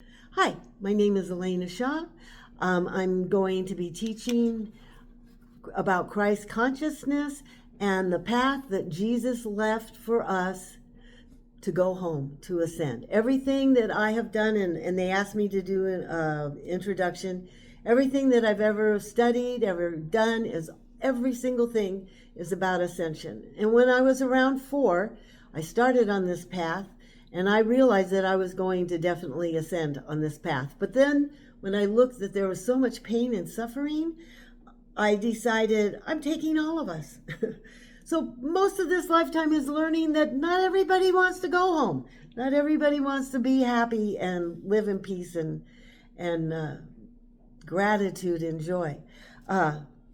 Hi, my name is Alayna Shaw. I'm going to be teaching about Christ consciousness and the path that Jesus left for us to go home, to ascend. Everything that I have done, and they asked me to do an introduction, everything that I've ever studied, ever done, is every single thing is about ascension. And when I was around 4, I started on this path, and I realized that I was going to definitely ascend on this path. But then when I looked that there was so much pain and suffering, I decided I'm taking all of us. So most of this lifetime is learning that not everybody wants to go home. Not everybody wants to be happy and live in peace and gratitude and joy.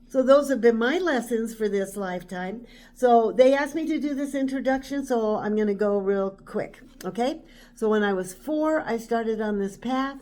So those have been my lessons for this lifetime. So they asked me to do this introduction, so I'm going to go real quick. Okay? So when I was 4, I started on this path.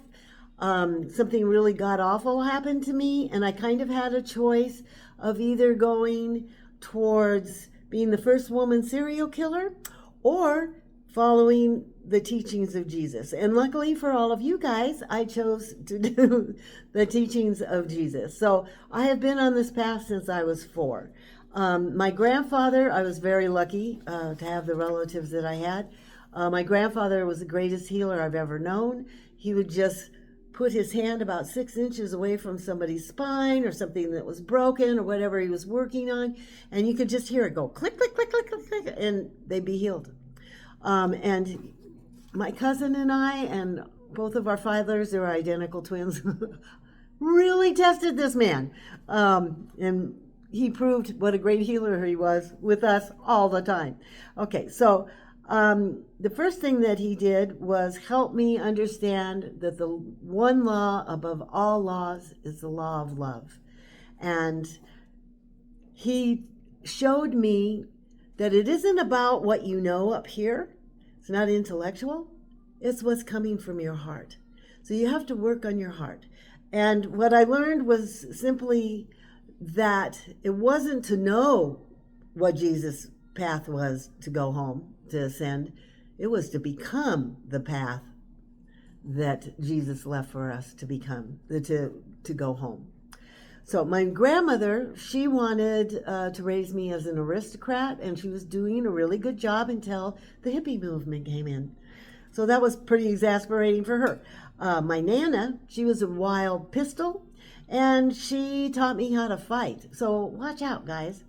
Something really god awful happened to me, and I kind of had a choice of either going towards being the first woman serial killer or following the teachings of Jesus. And luckily for all of you guys, I chose to do the teachings of Jesus. So I have been on this path since I was 4. My grandfather, I was very lucky to have the relatives that I had. My grandfather was the greatest healer I've ever known. He would just put his hand about 6 inches away from somebody's spine or something that was broken or whatever he was working on, and you could just hear it go click, click, click, click, click, click, and they'd be healed. And my cousin and I, and both of our fathers, they were identical twins, really tested this man. And he proved what a great healer he was with us all the time. Okay, so the first thing that he did was help me understand that the one law above all laws is the law of love. And he showed me that it isn't about what you know up here. It's not intellectual. It's what's coming from your heart. So you have to work on your heart. And what I learned was simply that it wasn't to know what Jesus' path was to go home, to ascend. It was to become the path that Jesus left for us to become, to go home. So my grandmother, she wanted to raise me as an aristocrat, and she was doing a really good job until the hippie movement came in. So that was pretty exasperating for her. My Nana, she was a wild pistol, and she taught me how to fight. So watch out, guys.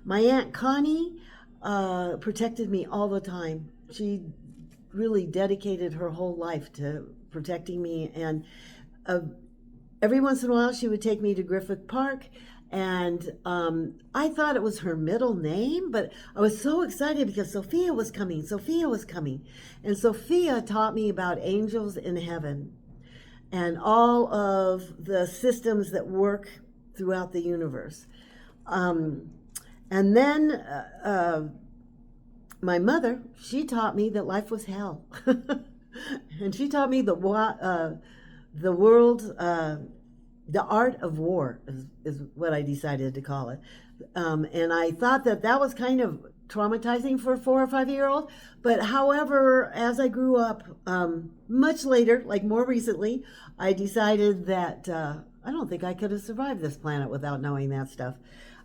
My Aunt Connie protected me all the time. She really dedicated her whole life to protecting me, and every once in a while she would take me to Griffith Park, and I thought it was her middle name, but I was so excited because Sophia was coming. And Sophia taught me about angels in heaven and all of the systems that work throughout the universe. And then my mother, she taught me that life was hell. And she taught me the world, the art of war is what I decided to call it. And I thought that was kind of traumatizing for a 4 or 5-year-old. But however, as I grew up, much later, like more recently, I decided that I don't think I could have survived this planet without knowing that stuff.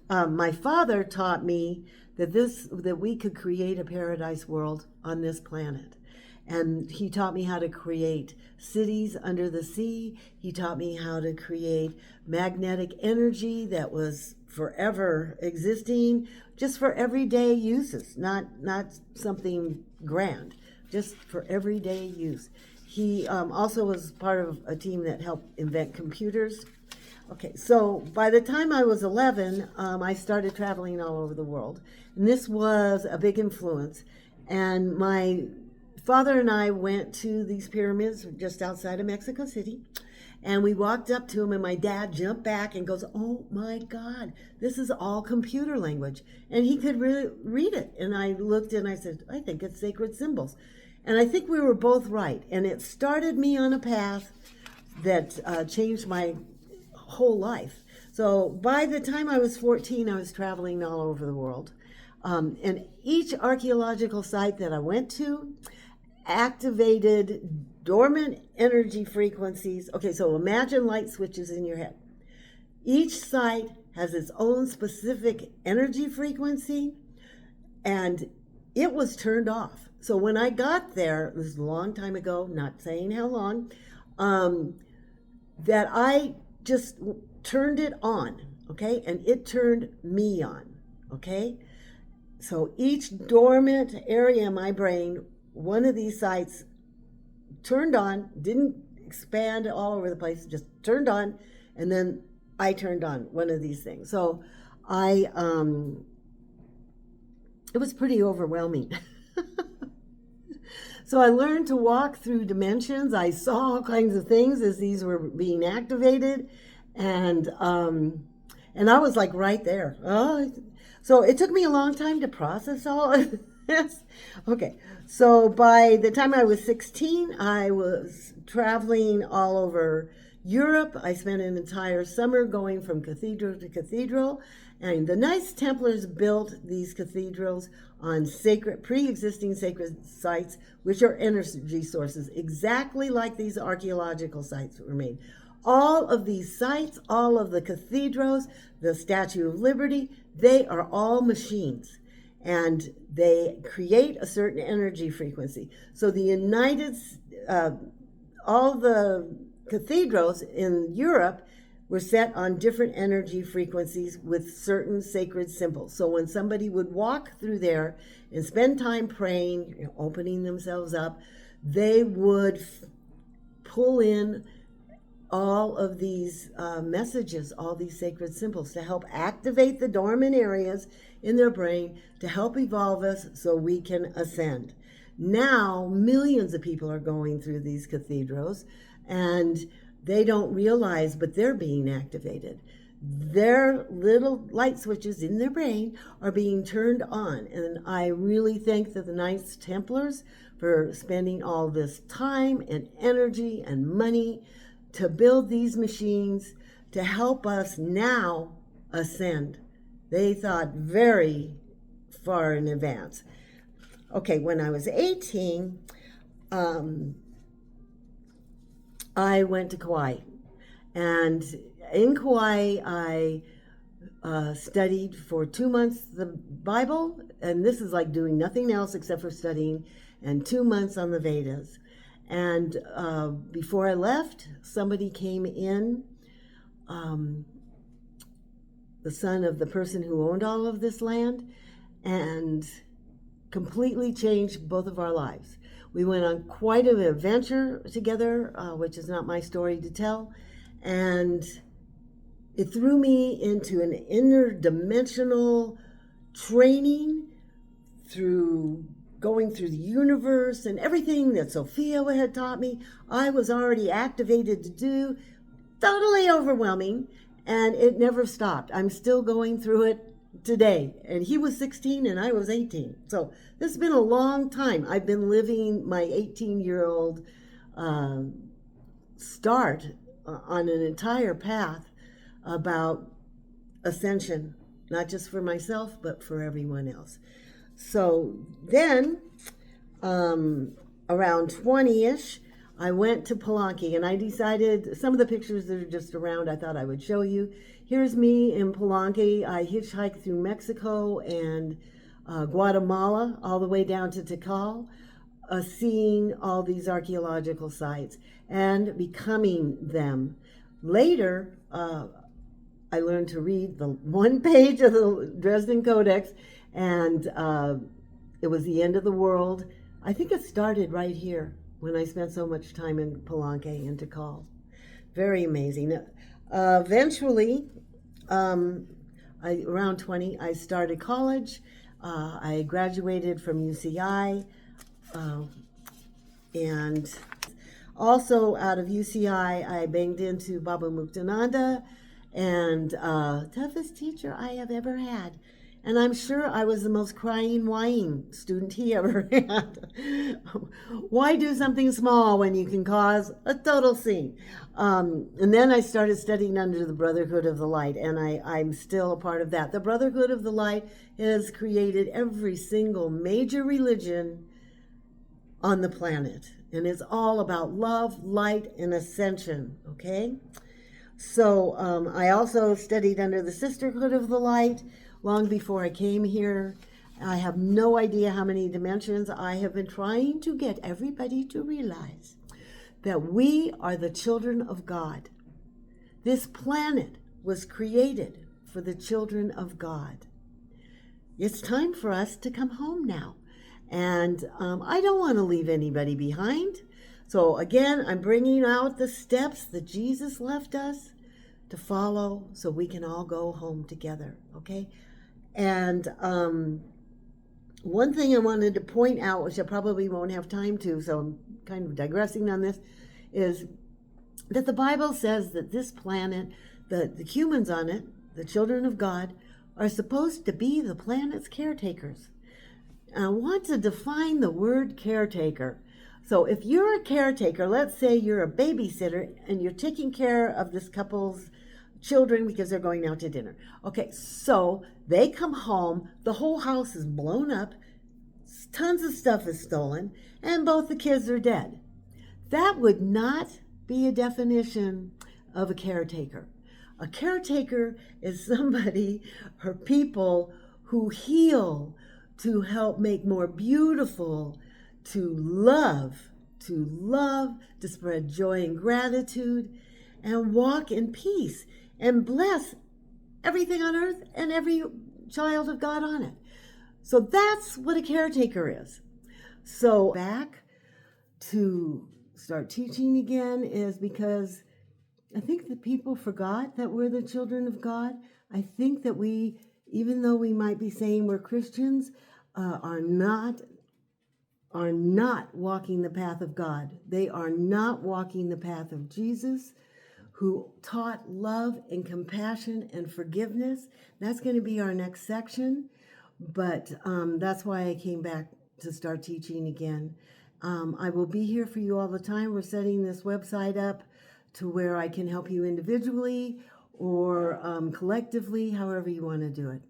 My father taught me that we could create a paradise world on this planet. And he taught me how to create cities under the sea. He taught me how to create magnetic energy that was forever existing, just for everyday uses, not something grand, just for everyday use. He also was part of a team that helped invent computers. Okay, so by the time I was 11, I started traveling all over the world. And this was a big influence. And my father and I went to these pyramids just outside of Mexico City. And we walked up to them, and my dad jumped back and goes, "Oh my God, this is all computer language." And he could really read it. And I looked and I said, "I think it's sacred symbols." And I think we were both right. And it started me on a path that changed my whole life. So by the time I was 14, I was traveling all over the world. And each archaeological site that I went to activated dormant energy frequencies. Okay, so imagine light switches in your head. Each site has its own specific energy frequency, and it was turned off. So when I got there, it was a long time ago, not saying how long, that I just turned it on, okay? And it turned me on, okay? So each dormant area in my brain, one of these sites turned on, didn't expand all over the place, just turned on, and then I turned on one of these things. So it was pretty overwhelming. So I learned to walk through dimensions. I saw all kinds of things as these were being activated, and I was like right there. So it took me a long time to process all of this. Okay, so by the time I was 16, I was traveling all over Europe. I spent an entire summer going from cathedral to cathedral, and the Knights Templars built these cathedrals on pre-existing sacred sites, which are energy sources, exactly like these archaeological sites were made. All of these sites, all of the cathedrals, the Statue of Liberty, they are all machines, and they create a certain energy frequency. So all the cathedrals in Europe were set on different energy frequencies with certain sacred symbols. So when somebody would walk through there and spend time praying, opening themselves up, they would pull in all of these messages, all these sacred symbols to help activate the dormant areas in their brain, to help evolve us so we can ascend. Now, millions of people are going through these cathedrals, and they don't realize, but they're being activated. Their little light switches in their brain are being turned on. And I really thank the Knights Templars for spending all this time and energy and money to build these machines to help us now ascend. They thought very far in advance. Okay, when I was 18, I went to Kauai, and in Kauai I studied for 2 months the Bible, and this is like doing nothing else except for studying, and 2 months on the Vedas. And before I left, somebody came in, the son of the person who owned all of this land, and completely changed both of our lives. We went on quite an adventure together, which is not my story to tell. And it threw me into an interdimensional training through going through the universe, and everything that Sophia had taught me, I was already activated to do. Totally overwhelming, and it never stopped. I'm still going through it today, and he was 16 and I was 18. So this has been a long time. I've been living my 18-year-old start on an entire path about ascension, not just for myself, but for everyone else. So then, around 20-ish, I went to Palenque, and I decided, some of the pictures that are just around, I thought I would show you. Here's me in Palenque. I hitchhiked through Mexico and Guatemala, all the way down to Tikal, seeing all these archaeological sites and becoming them. Later, I learned to read the one page of the Dresden Codex, and it was the end of the world. I think it started right here when I spent so much time in Palenque and Tikal. Very amazing. Eventually, around 20, I started college. I graduated from UCI, and also out of UCI, I banged into Baba Muktananda, and toughest teacher I have ever had. And I'm sure I was the most crying, whining student he ever had. Why do something small when you can cause a total scene? And then I started studying under the Brotherhood of the Light, and I'm still a part of that. The Brotherhood of the Light has created every single major religion on the planet. And it's all about love, light, and ascension, okay? So I also studied under the Sisterhood of the Light long before I came here. I have no idea how many dimensions. I have been trying to get everybody to realize that we are the children of God. This planet was created for the children of God. It's time for us to come home now. And I don't want to leave anybody behind. So again, I'm bringing out the steps that Jesus left us to follow so we can all go home together, okay? And one thing I wanted to point out, which I probably won't have time to, so I'm kind of digressing on this, is that the Bible says that this planet, the humans on it, the children of God, are supposed to be the planet's caretakers. I want to define the word caretaker. So if you're a caretaker, let's say you're a babysitter and you're taking care of this couple's children because they're going out to dinner. Okay, so they come home, the whole house is blown up, tons of stuff is stolen, and both the kids are dead. That would not be a definition of a caretaker. A caretaker is somebody or people who heal, to help make more beautiful, to love, to spread joy and gratitude, and walk in peace and bless everything on earth and every child of God on it. So that's what a caretaker is. So back to start teaching again is because I think that people forgot that we're the children of God. I think that we, even though we might be saying we're Christians, are not walking the path of God. They are not walking the path of Jesus, who taught love and compassion and forgiveness. That's going to be our next section, but that's why I came back to start teaching again. I will be here for you all the time. We're setting this website up to where I can help you individually or collectively, however you want to do it.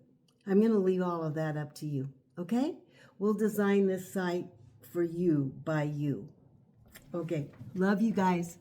I'm going to leave all of that up to you, okay? We'll design this site for you, by you. Okay, love you guys.